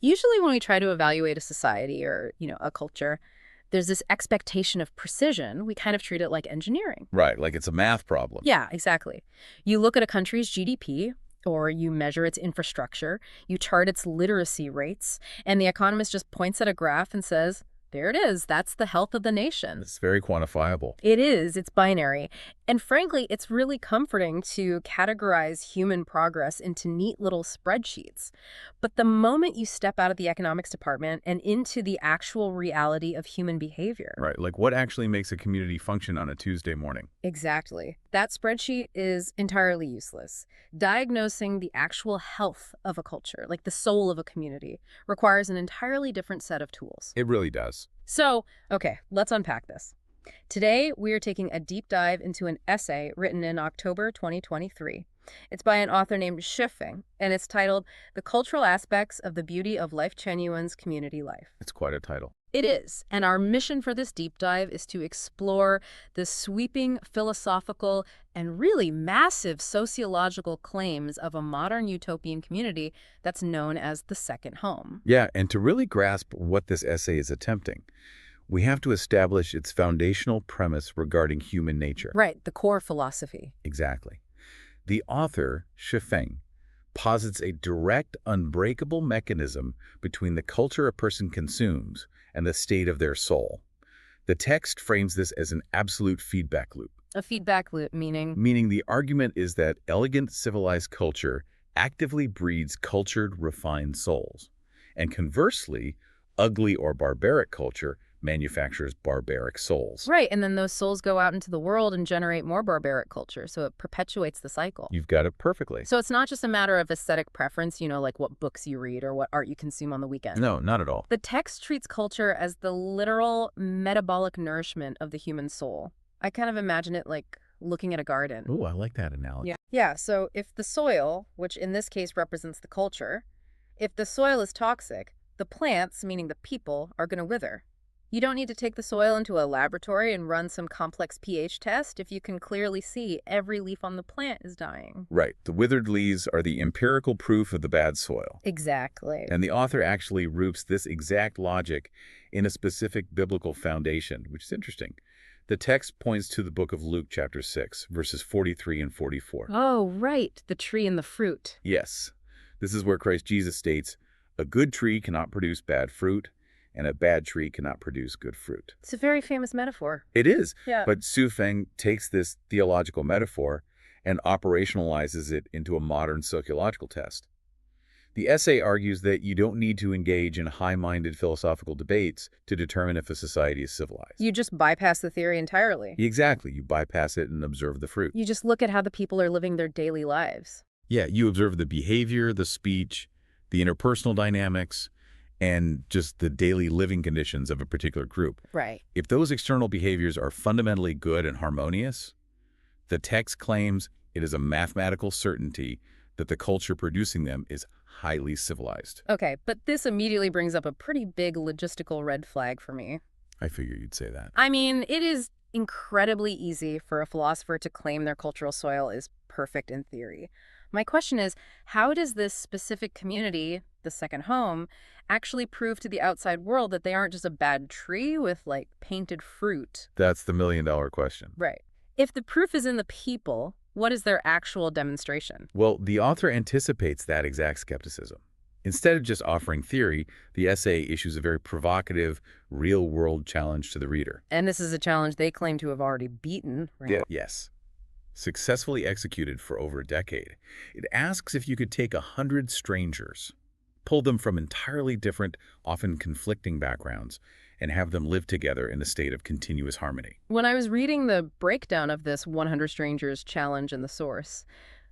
Usually when we try to evaluate a society or, a culture, there's this expectation of precision. We kind of treat it like engineering. Right, like it's a math problem. Yeah, exactly. You look at a country's GDP, or you measure its infrastructure, you chart its literacy rates, and the economist just points at a graph and says, there it is, that's the health of the nation. It's very quantifiable. It is, it's binary. And frankly, it's really comforting to categorize human progress into neat little spreadsheets. But the moment you step out of the economics department and into the actual reality of human behavior. Right, like what actually makes a community function on a Tuesday morning? Exactly. That spreadsheet is entirely useless. Diagnosing the actual health of a culture, like the soul of a community, requires an entirely different set of tools. It really does. So, okay, let's unpack this. Today, we are taking a deep dive into an essay written in October 2023. It's by an author named Shifeng, and it's titled The Cultural Aspects of the Beauty of Lifechanyuan's Community Life. It's quite a title. It is, and our mission for this deep dive is to explore the sweeping philosophical and really massive sociological claims of a modern utopian community that's known as the second home. Yeah, and to really grasp what this essay is attempting, we have to establish its foundational premise regarding human nature. Right, the core philosophy. Exactly. The author, Shifeng, posits a direct, unbreakable mechanism between the culture a person consumes and the state of their soul. The text frames this as an absolute feedback loop. A feedback loop, meaning? Meaning the argument is that elegant, civilized culture actively breeds cultured, refined souls. And conversely, ugly or barbaric culture manufactures barbaric souls. Right, and then those souls go out into the world and generate more barbaric culture, so it perpetuates the cycle. You've got it perfectly. So it's not just a matter of aesthetic preference, like what books you read or what art you consume on the weekend. No, not at all. The text treats culture as the literal metabolic nourishment of the human soul. I kind of imagine it like looking at a garden. Ooh, I like that analogy. Yeah, so if the soil, which in this case represents the culture, if the soil is toxic, the plants, meaning the people, are going to wither. You don't need to take the soil into a laboratory and run some complex pH test if you can clearly see every leaf on the plant is dying. Right. The withered leaves are the empirical proof of the bad soil. Exactly. And the author actually roots this exact logic in a specific biblical foundation, which is interesting. The text points to the book of Luke, chapter 6, verses 43 and 44. Oh, right. The tree and the fruit. Yes. This is where Christ Jesus states, a good tree cannot produce bad fruit, and a bad tree cannot produce good fruit. It's a very famous metaphor. It is. Yeah. But Shifeng takes this theological metaphor and operationalizes it into a modern sociological test. The essay argues that you don't need to engage in high-minded philosophical debates to determine if a society is civilized. You just bypass the theory entirely. Exactly. You bypass it and observe the fruit. You just look at how the people are living their daily lives. Yeah, you observe the behavior, the speech, the interpersonal dynamics, and just the daily living conditions of a particular group. Right. If those external behaviors are fundamentally good and harmonious, the text claims it is a mathematical certainty that the culture producing them is highly civilized. Okay, but this immediately brings up a pretty big logistical red flag for me. I figured you'd say that. I mean, it is incredibly easy for a philosopher to claim their cultural soil is perfect in theory. My question is, how does this specific community, the second home, actually prove to the outside world that they aren't just a bad tree with, like, painted fruit? That's the million-dollar question. Right. If the proof is in the people, what is their actual demonstration? Well, the author anticipates that exact skepticism. Instead of just offering theory, the essay issues a very provocative, real-world challenge to the reader. And this is a challenge they claim to have already beaten, right? Yeah. Yes. Successfully executed for over a decade. It asks if you could take 100 strangers, pull them from entirely different, often conflicting backgrounds, and have them live together in a state of continuous harmony. When I was reading the breakdown of this 100 Strangers challenge in the source,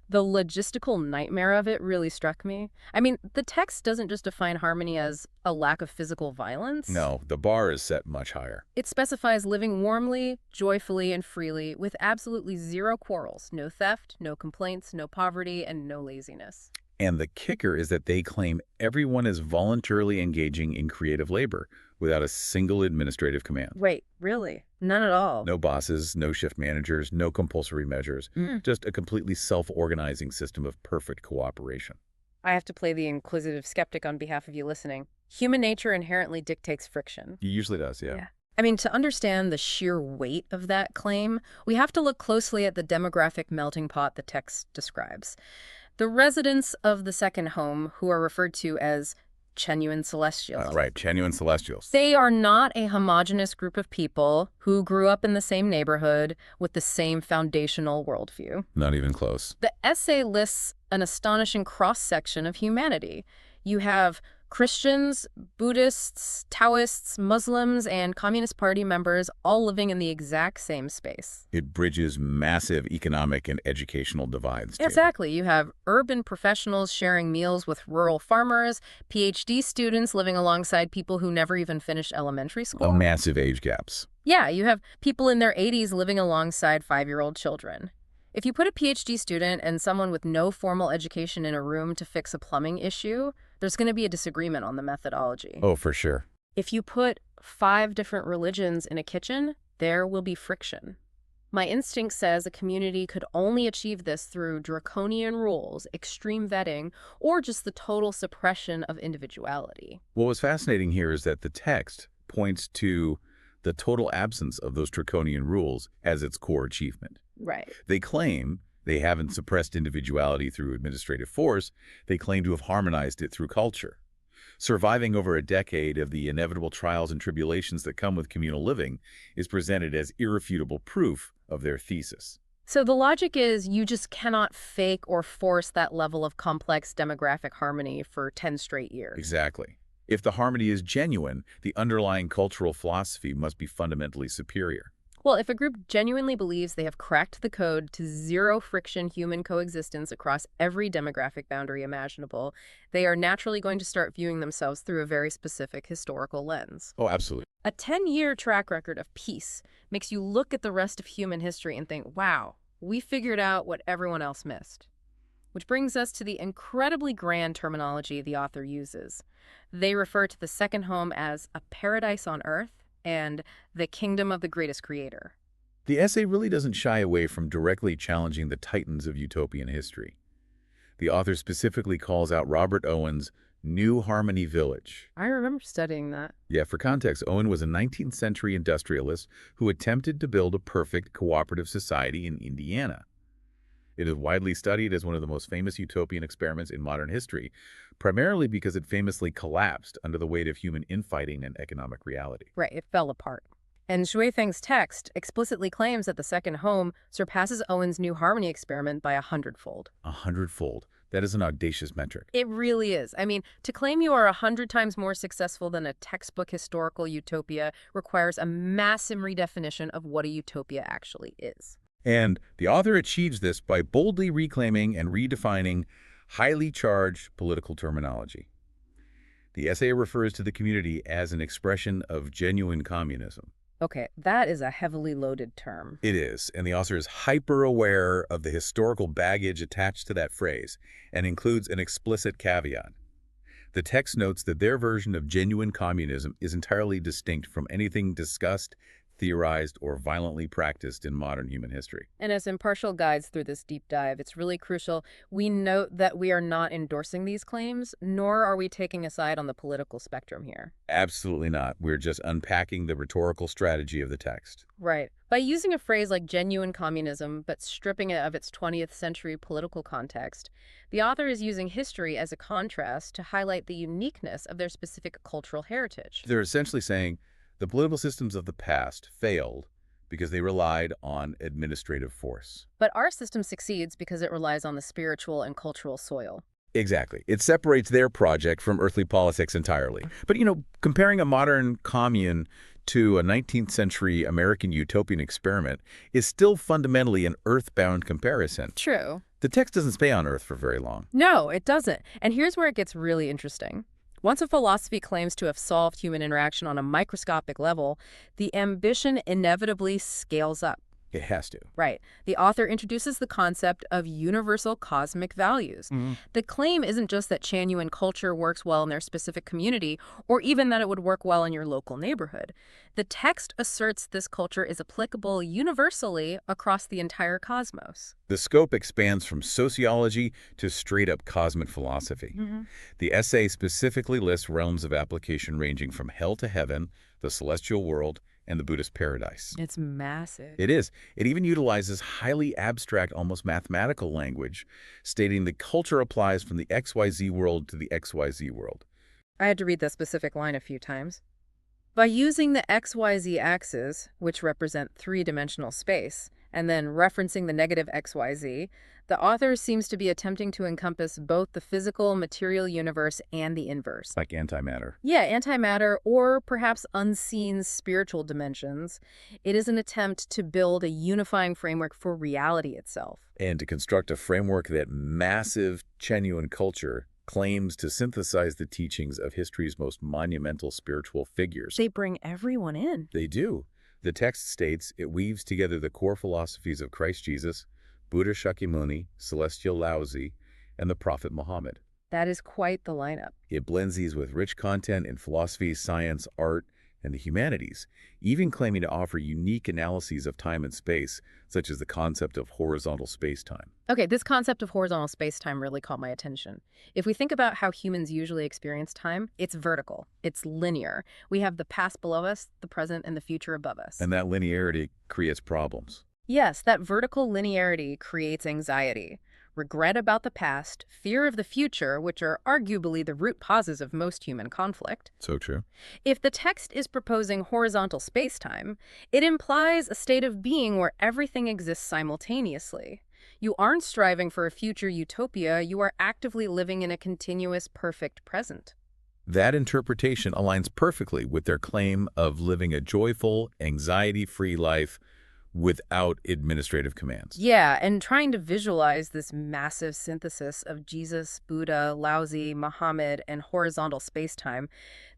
the logistical nightmare of it really struck me. I mean, the text doesn't just define harmony as a lack of physical violence. No, the bar is set much higher. It specifies living warmly, joyfully, and freely with absolutely zero quarrels, no theft, no complaints, no poverty, and no laziness. And the kicker is that they claim everyone is voluntarily engaging in creative labor without a single administrative command. Wait, really? None at all? No bosses, no shift managers, no compulsory measures, just a completely self-organizing system of perfect cooperation. I have to play the inquisitive skeptic on behalf of you listening. Human nature inherently dictates friction. He usually does, yeah. Yeah. I mean, to understand the sheer weight of that claim, we have to look closely at the demographic melting pot the text describes. The residents of the second home, who are referred to as Chenuan Celestials, Right, Chenuan Celestials. they are not a homogenous group of people who grew up in the same neighborhood with the same foundational worldview. Not even close. The essay lists an astonishing cross-section of humanity. You have Christians, Buddhists, Taoists, Muslims, and Communist Party members all living in the exact same space. It bridges massive economic and educational divides, too. Exactly. You have urban professionals sharing meals with rural farmers, PhD students living alongside people who never even finished elementary school. Massive age gaps. Yeah, you have people in their 80s living alongside 5-year-old children. If you put a PhD student and someone with no formal education in a room to fix a plumbing issue, there's going to be a disagreement on the methodology. Oh, for sure. If you put 5 different religions in a kitchen, there will be friction. My instinct says a community could only achieve this through draconian rules, extreme vetting, or just the total suppression of individuality. What was fascinating here is that the text points to the total absence of those draconian rules as its core achievement. Right. They claim they haven't suppressed individuality through administrative force. They claim to have harmonized it through culture. Surviving over a decade of the inevitable trials and tribulations that come with communal living is presented as irrefutable proof of their thesis. So the logic is you just cannot fake or force that level of complex demographic harmony for 10 straight years. Exactly. If the harmony is genuine, the underlying cultural philosophy must be fundamentally superior. Well, if a group genuinely believes they have cracked the code to zero friction human coexistence across every demographic boundary imaginable, they are naturally going to start viewing themselves through a very specific historical lens. Oh, absolutely. A 10-year track record of peace makes you look at the rest of human history and think, wow, we figured out what everyone else missed. Which brings us to the incredibly grand terminology the author uses. They refer to the second home as a paradise on earth and the kingdom of the greatest creator. The essay really doesn't shy away from directly challenging the titans of utopian history. The author specifically calls out Robert Owen's New Harmony Village. I remember studying that. Yeah, for context, Owen was a 19th century industrialist who attempted to build a perfect cooperative society in Indiana. It is widely studied as one of the most famous utopian experiments in modern history, primarily because it famously collapsed under the weight of human infighting and economic reality. Right, it fell apart. And Shui Feng's text explicitly claims that the second home surpasses Owen's New Harmony experiment by 100-fold. 100-fold. That is an audacious metric. It really is. I mean, to claim you are 100 times more successful than a textbook historical utopia requires a massive redefinition of what a utopia actually is. And the author achieves this by boldly reclaiming and redefining highly charged political terminology. The essay refers to the community as an expression of genuine communism. Okay, that is a heavily loaded term. It is, and the author is hyper-aware of the historical baggage attached to that phrase and includes an explicit caveat. The text notes that their version of genuine communism is entirely distinct from anything discussed, theorized, or violently practiced in modern human history. And as impartial guides through this deep dive, it's really crucial we note that we are not endorsing these claims, nor are we taking a side on the political spectrum here. Absolutely not. We're just unpacking the rhetorical strategy of the text. Right. By using a phrase like genuine communism, but stripping it of its 20th century political context, the author is using history as a contrast to highlight the uniqueness of their specific cultural heritage. They're essentially saying the political systems of the past failed because they relied on administrative force. But our system succeeds because it relies on the spiritual and cultural soil. Exactly. It separates their project from earthly politics entirely. But, comparing a modern commune to a 19th century American utopian experiment is still fundamentally an earthbound comparison. True. The text doesn't stay on Earth for very long. No, it doesn't. And here's where it gets really interesting. Once a philosophy claims to have solved human interaction on a microscopic level, the ambition inevitably scales up. It has to. Right. The author introduces the concept of universal cosmic values. Mhm. The claim isn't just that Chanyuan culture works well in their specific community, or even that it would work well in your local neighborhood. The text asserts this culture is applicable universally across the entire cosmos. The scope expands from sociology to straight-up cosmic philosophy. The essay specifically lists realms of application ranging from hell to heaven, the celestial world, and the Buddhist paradise. It's massive. It is. It even utilizes highly abstract, almost mathematical language, stating the culture applies from the XYZ world to the XYZ world. I had to read that specific line a few times. By using the XYZ axis, which represent three-dimensional space, and then referencing the negative XYZ, the author seems to be attempting to encompass both the physical, material universe and the inverse. Like antimatter. Yeah, antimatter or perhaps unseen spiritual dimensions. It is an attempt to build a unifying framework for reality itself. And to construct a framework that massive Chenyuan culture claims to synthesize the teachings of history's most monumental spiritual figures. They bring everyone in. They do. The text states it weaves together the core philosophies of Christ Jesus, Buddha Shakyamuni, Celestial Laozi, and the Prophet Muhammad. That is quite the lineup. It blends these with rich content in philosophy, science, art, and the humanities, even claiming to offer unique analyses of time and space, such as the concept of horizontal space-time. Okay, this concept of horizontal space-time really caught my attention. If we think about how humans usually experience time, it's vertical, it's linear. We have the past below us, the present, and the future above us. And that linearity creates problems. Yes, that vertical linearity creates anxiety. Regret about the past, fear of the future, which are arguably the root causes of most human conflict. So true. If the text is proposing horizontal space-time, it implies a state of being where everything exists simultaneously. You aren't striving for a future utopia, you are actively living in a continuous, perfect present. That interpretation aligns perfectly with their claim of living a joyful, anxiety-free life without administrative commands. Yeah, and trying to visualize this massive synthesis of Jesus, Buddha, Laozi, Muhammad, and horizontal space-time,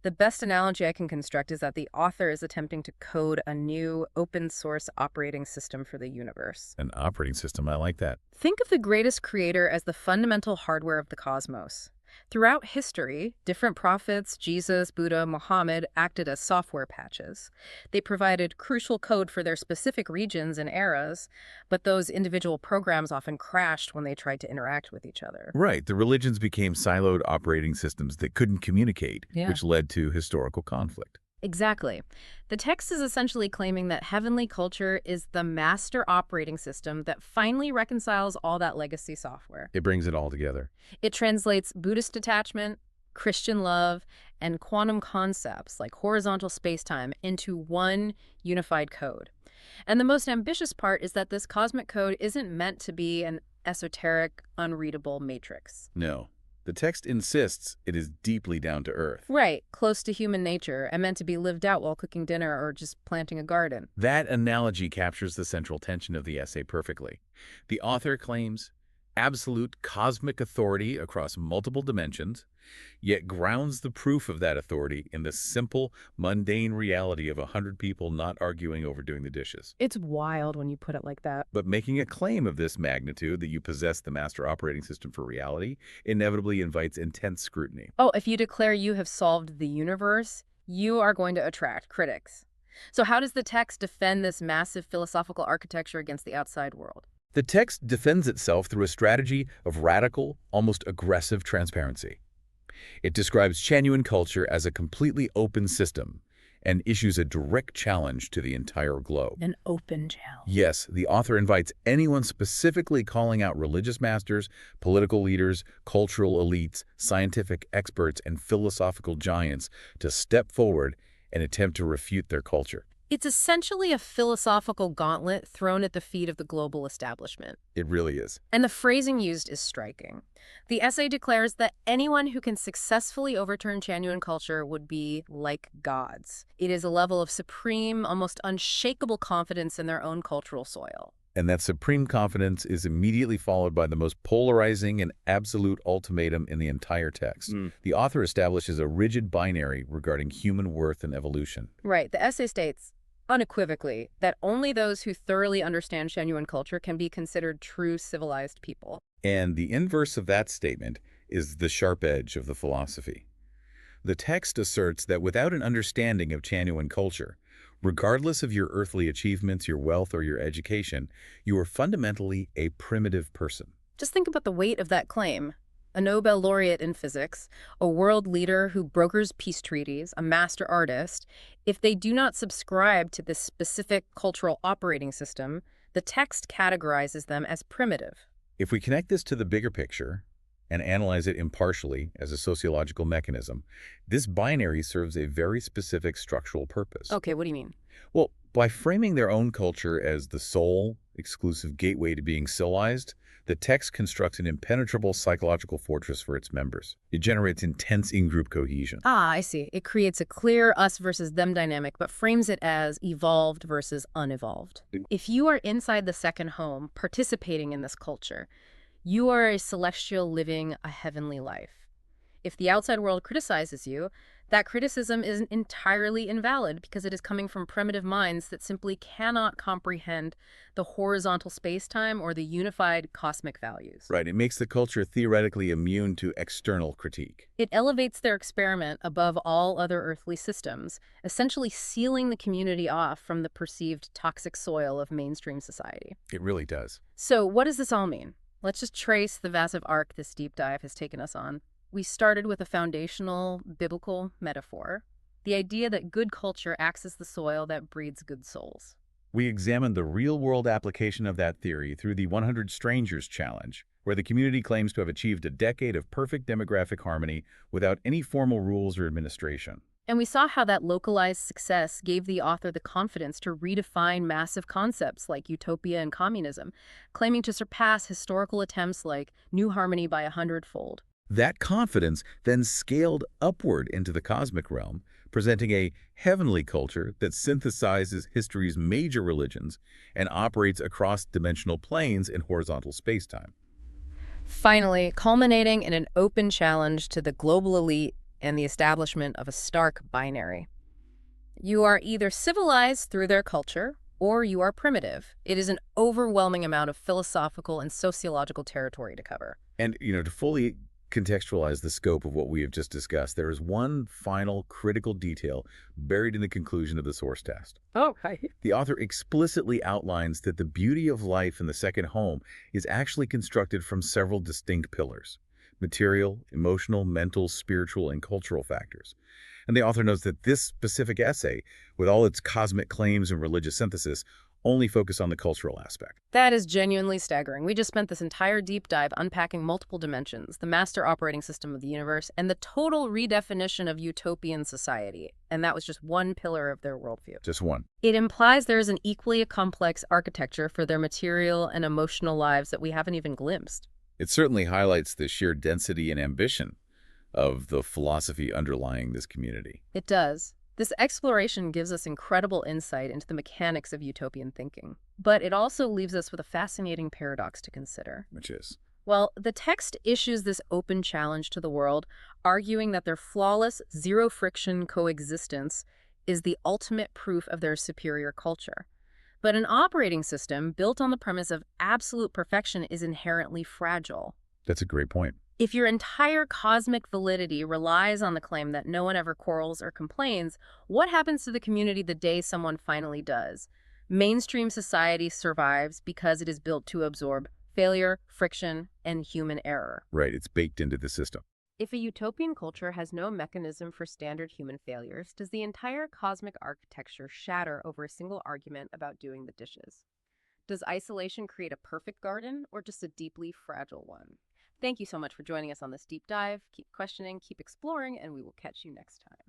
the best analogy I can construct is that the author is attempting to code a new open-source operating system for the universe. An operating system, I like that. Think of the greatest creator as the fundamental hardware of the cosmos. Throughout history, different prophets, Jesus, Buddha, Muhammad, acted as software patches. They provided crucial code for their specific regions and eras, but those individual programs often crashed when they tried to interact with each other. Right. The religions became siloed operating systems that couldn't communicate, Yeah. which led to historical conflict. Exactly. The text is essentially claiming that heavenly culture is the master operating system that finally reconciles all that legacy software. It brings it all together. It translates Buddhist detachment, Christian love, and quantum concepts like horizontal spacetime into one unified code. And the most ambitious part is that this cosmic code isn't meant to be an esoteric, unreadable matrix. No. The text insists it is deeply down to earth. Right, close to human nature and meant to be lived out while cooking dinner or just planting a garden. That analogy captures the central tension of the essay perfectly. The author claims absolute cosmic authority across multiple dimensions, yet grounds the proof of that authority in the simple, mundane reality of 100 people not arguing over doing the dishes. It's wild when you put it like that. But making a claim of this magnitude, that you possess the master operating system for reality, inevitably invites intense scrutiny. Oh, if you declare you have solved the universe, you are going to attract critics. So how does the text defend this massive philosophical architecture against the outside world? The text defends itself through a strategy of radical, almost aggressive transparency. It describes Chenyuan culture as a completely open system and issues a direct challenge to the entire globe. An open challenge. Yes, the author invites anyone specifically calling out religious masters, political leaders, cultural elites, scientific experts, and philosophical giants to step forward and attempt to refute their culture. It's essentially a philosophical gauntlet thrown at the feet of the global establishment. It really is. And the phrasing used is striking. The essay declares that anyone who can successfully overturn Chenyuan culture would be like gods. It is a level of supreme, almost unshakable confidence in their own cultural soil. And that supreme confidence is immediately followed by the most polarizing and absolute ultimatum in the entire text. The author establishes a rigid binary regarding human worth and evolution. Right. The essay states, Unequivocally, that only those who thoroughly understand Shenyuan culture can be considered true civilized people. And the inverse of that statement is the sharp edge of the philosophy. The text asserts that without an understanding of Chanyuan culture, regardless of your earthly achievements, your wealth, or your education, you are fundamentally a primitive person. Just think about the weight of that claim. A Nobel laureate in physics, a world leader who brokers peace treaties, a master artist, if they do not subscribe to this specific cultural operating system, the text categorizes them as primitive. If we connect this to the bigger picture and analyze it impartially as a sociological mechanism, this binary serves a very specific structural purpose. Okay, what do you mean? Well, by framing their own culture as the sole, exclusive gateway to being civilized, the text constructs an impenetrable psychological fortress for its members. It generates intense in-group cohesion. Ah, I see. It creates a clear us versus them dynamic, but frames it as evolved versus unevolved. If you are inside the second home, participating in this culture, you are a celestial living a heavenly life. If the outside world criticizes you, that criticism is entirely invalid because it is coming from primitive minds that simply cannot comprehend the horizontal space-time or the unified cosmic values. Right, it makes the culture theoretically immune to external critique. It elevates their experiment above all other earthly systems, essentially sealing the community off from the perceived toxic soil of mainstream society. It really does. So what does this all mean? Let's just trace the massive arc this deep dive has taken us on. We started with a foundational biblical metaphor, the idea that good culture acts as the soil that breeds good souls. We examined the real-world application of that theory through the 100 Strangers Challenge, where the community claims to have achieved a decade of perfect demographic harmony without any formal rules or administration. And we saw how that localized success gave the author the confidence to redefine massive concepts like utopia and communism, claiming to surpass historical attempts like New Harmony by 100-fold. That confidence then scaled upward into the cosmic realm, presenting a heavenly culture that synthesizes history's major religions and operates across dimensional planes in horizontal spacetime. Finally, culminating in an open challenge to the global elite and the establishment of a stark binary. You are either civilized through their culture, or you are primitive. It is an overwhelming amount of philosophical and sociological territory to cover. And, to fully contextualize the scope of what we have just discussed, there is one final critical detail buried in the conclusion of the source test. Oh, right. The author explicitly outlines that the beauty of life in the second home is actually constructed from several distinct pillars: material, emotional, mental, spiritual, and cultural factors. And the author notes that this specific essay, with all its cosmic claims and religious synthesis, only focus on the cultural aspect. That is genuinely staggering. We just spent this entire deep dive unpacking multiple dimensions, the master operating system of the universe, and the total redefinition of utopian society. And that was just one pillar of their worldview. Just one. It implies there is an equally complex architecture for their material and emotional lives that we haven't even glimpsed. It certainly highlights the sheer density and ambition of the philosophy underlying this community. It does. This exploration gives us incredible insight into the mechanics of utopian thinking. But it also leaves us with a fascinating paradox to consider. Which is? Well, the text issues this open challenge to the world, arguing that their flawless, zero-friction coexistence is the ultimate proof of their superior culture. But an operating system built on the premise of absolute perfection is inherently fragile. That's a great point. If your entire cosmic validity relies on the claim that no one ever quarrels or complains, what happens to the community the day someone finally does? Mainstream society survives because it is built to absorb failure, friction, and human error. Right, it's baked into the system. If a utopian culture has no mechanism for standard human failures, does the entire cosmic architecture shatter over a single argument about doing the dishes? Does isolation create a perfect garden or just a deeply fragile one? Thank you so much for joining us on this deep dive. Keep questioning, keep exploring, and we will catch you next time.